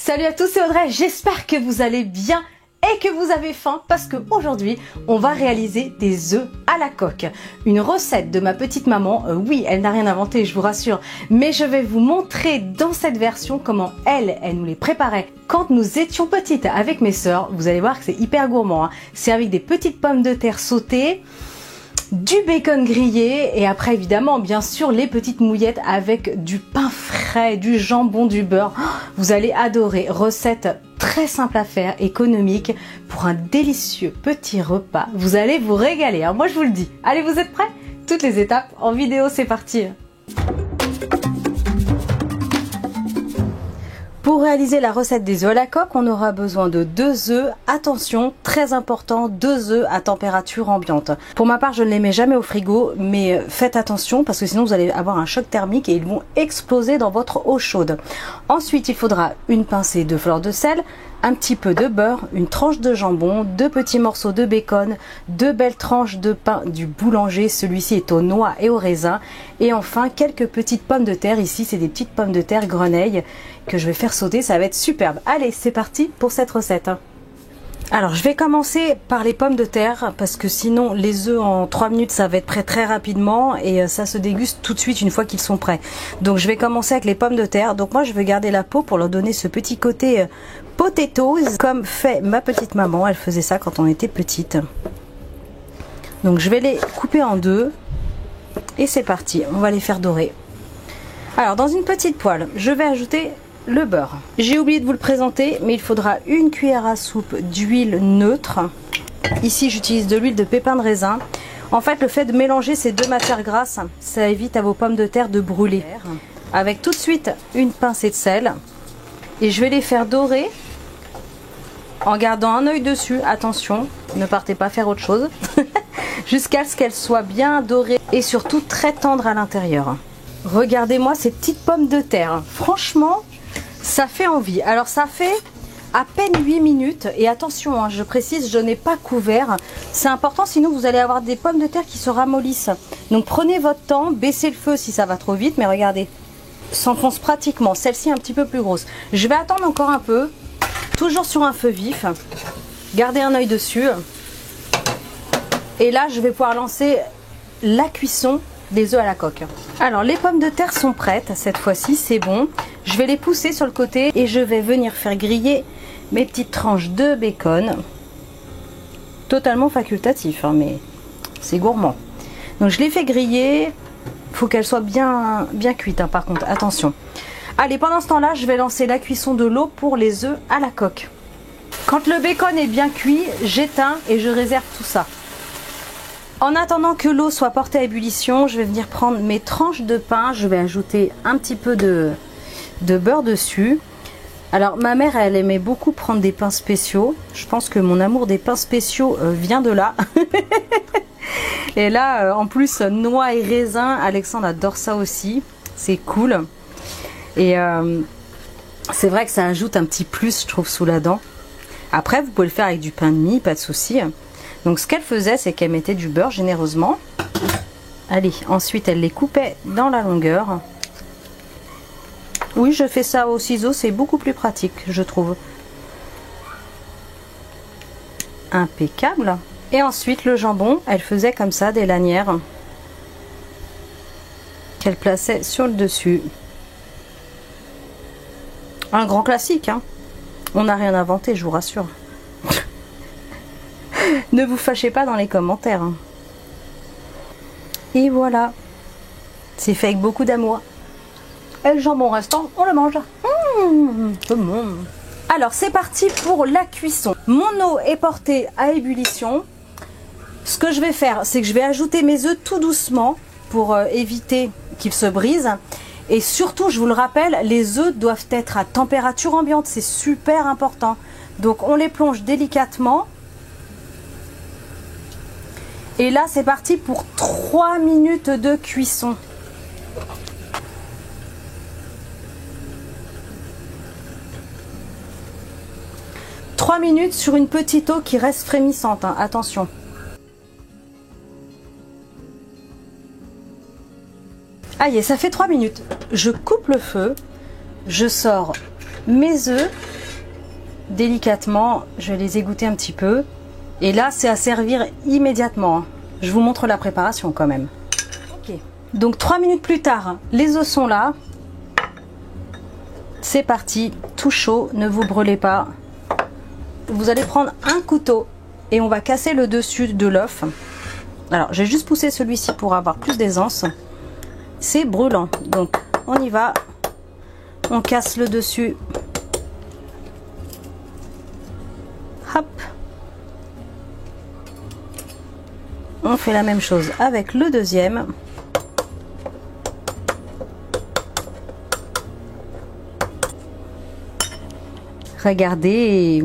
Salut à tous, c'est Audrey, j'espère que vous allez bien et que vous avez faim parce qu'aujourd'hui on va réaliser des œufs à la coque. Une recette de ma petite maman, oui elle n'a rien inventé je vous rassure, mais je vais vous montrer dans cette version comment elle nous les préparait quand nous étions petites avec mes sœurs. Vous allez voir que c'est hyper gourmand, hein. C'est avec des petites pommes de terre sautées, du bacon grillé et après évidemment bien sûr les petites mouillettes avec du pain frais, du jambon, du beurre. Vous allez adorer, recette très simple à faire, économique pour un délicieux petit repas. Vous allez vous régaler, hein, moi je vous le dis. Allez, vous êtes prêts? Toutes les étapes en vidéo, c'est parti. Pour réaliser la recette des œufs à la coque, on aura besoin de 2 œufs. Attention, très important, 2 œufs à température ambiante. Pour ma part, je ne les mets jamais au frigo, mais faites attention parce que sinon vous allez avoir un choc thermique et ils vont exploser dans votre eau chaude. Ensuite, il faudra une pincée de fleur de sel, un petit peu de beurre, une tranche de jambon, 2 petits morceaux de bacon, 2 belles tranches de pain du boulanger, celui-ci est aux noix et aux raisins, et enfin quelques petites pommes de terre. Ici c'est des petites pommes de terre grenaille que je vais faire sauter, ça va être superbe. Allez, c'est parti pour cette recette. Alors je vais commencer par les pommes de terre parce que sinon les œufs en 3 minutes ça va être prêt très rapidement et ça se déguste tout de suite une fois qu'ils sont prêts. Donc je vais commencer avec les pommes de terre. Donc moi je vais garder la peau pour leur donner ce petit côté potatoes comme fait ma petite maman. Elle faisait ça quand on était petite. Donc je vais les couper en 2 et c'est parti, on va les faire dorer. Alors dans une petite poêle je vais ajouter le beurre. J'ai oublié de vous le présenter, mais il faudra une cuillère à soupe d'huile neutre. Ici j'utilise de l'huile de pépins de raisin. En fait le fait de mélanger ces 2 matières grasses, ça évite à vos pommes de terre de brûler. Avec tout de suite une pincée de sel. Et je vais les faire dorer en gardant un œil dessus. Attention, ne partez pas faire autre chose. Jusqu'à ce qu'elles soient bien dorées et surtout très tendres à l'intérieur. Regardez-moi ces petites pommes de terre. Franchement, ça fait envie. Alors ça fait à peine 8 minutes. Et attention, hein, je précise, je n'ai pas couvert. C'est important, sinon vous allez avoir des pommes de terre qui se ramollissent. Donc prenez votre temps, baissez le feu si ça va trop vite. Mais regardez, s'enfonce pratiquement. Celle-ci est un petit peu plus grosse. Je vais attendre encore un peu. Toujours sur un feu vif. Gardez un œil dessus. Et là, je vais pouvoir lancer la cuisson des œufs à la coque. Alors les pommes de terre sont prêtes, cette fois-ci c'est bon. Je vais les pousser sur le côté et je vais venir faire griller mes petites tranches de bacon. Totalement facultatif, hein, mais c'est gourmand. Donc je les fais griller. Il faut qu'elles soient bien cuites, hein, par contre, attention. Allez, pendant ce temps-là, je vais lancer la cuisson de l'eau pour les œufs à la coque. Quand le bacon est bien cuit, j'éteins et je réserve tout ça. En attendant que l'eau soit portée à ébullition, je vais venir prendre mes tranches de pain. Je vais ajouter un petit peu de beurre dessus. Alors ma mère, elle aimait beaucoup prendre des pains spéciaux. Je pense que mon amour des pains spéciaux vient de là. Et là, en plus, noix et raisins, Alexandre adore ça aussi. C'est cool. Et c'est vrai que ça ajoute un petit plus, je trouve, sous la dent. Après, vous pouvez le faire avec du pain de mie, pas de souci. Donc ce qu'elle faisait, c'est qu'elle mettait du beurre généreusement. Allez, ensuite elle les coupait dans la longueur. Oui, je fais ça au ciseau, c'est beaucoup plus pratique, je trouve. Impeccable. Et ensuite le jambon, elle faisait comme ça des lanières qu'elle plaçait sur le dessus. Un grand classique, hein. On n'a rien inventé, je vous rassure. Ne vous fâchez pas dans les commentaires. Et voilà. C'est fait avec beaucoup d'amour. Et le jambon restant, on le mange. Alors c'est parti pour la cuisson. Mon eau est portée à ébullition. Ce que je vais faire, c'est que je vais ajouter mes œufs tout doucement pour éviter qu'ils se brisent. Et surtout, je vous le rappelle, les œufs doivent être à température ambiante. C'est super important. Donc on les plonge délicatement. Et là, c'est parti pour 3 minutes de cuisson. « 3 minutes sur une petite eau qui reste frémissante, hein, attention. Aïe, ça fait 3 minutes. Je coupe le feu, je sors mes œufs délicatement, je vais les égoutter un petit peu. Et là, c'est à servir immédiatement. Je vous montre la préparation quand même. Ok. Donc 3 minutes plus tard, les œufs sont là. C'est parti, tout chaud, ne vous brûlez pas. Vous allez prendre un couteau et on va casser le dessus de l'œuf. Alors, j'ai juste poussé celui-ci pour avoir plus d'aisance. C'est brûlant, donc on y va. On casse le dessus. Hop. On fait la même chose avec le deuxième. Regardez,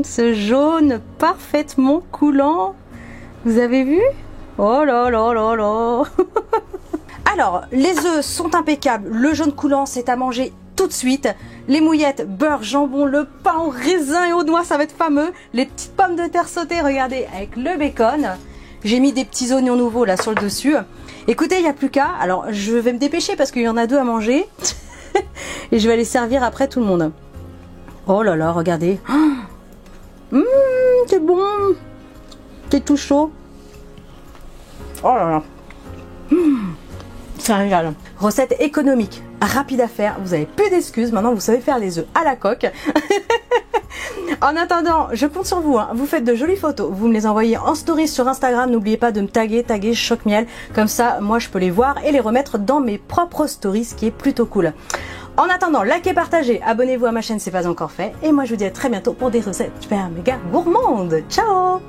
ce jaune parfaitement coulant. Vous avez vu? Oh là là là là. Alors, les œufs sont impeccables. Le jaune coulant, c'est à manger tout de suite. Les mouillettes, beurre, jambon, le pain au raisin et aux noix, ça va être fameux. Les petites pommes de terre sautées, regardez, avec le bacon. J'ai mis des petits oignons nouveaux là sur le dessus. Écoutez, il n'y a plus qu'à. Alors, je vais me dépêcher parce qu'il y en a 2 à manger. Et je vais les servir après tout le monde. Oh là là, regardez. C'est bon. C'est tout chaud. Oh là là. Ça régale. Recette économique, rapide à faire. Vous avez plus d'excuses. Maintenant, vous savez faire les œufs à la coque. En attendant, je compte sur vous. Hein. Vous faites de jolies photos. Vous me les envoyez en story sur Instagram. N'oubliez pas de me taguer Choc Miel. Comme ça, moi, je peux les voir et les remettre dans mes propres stories, ce qui est plutôt cool. En attendant, likez, partagez, abonnez-vous à ma chaîne si ce n'est pas encore fait. Et moi, je vous dis à très bientôt pour des recettes super méga gourmandes. Ciao!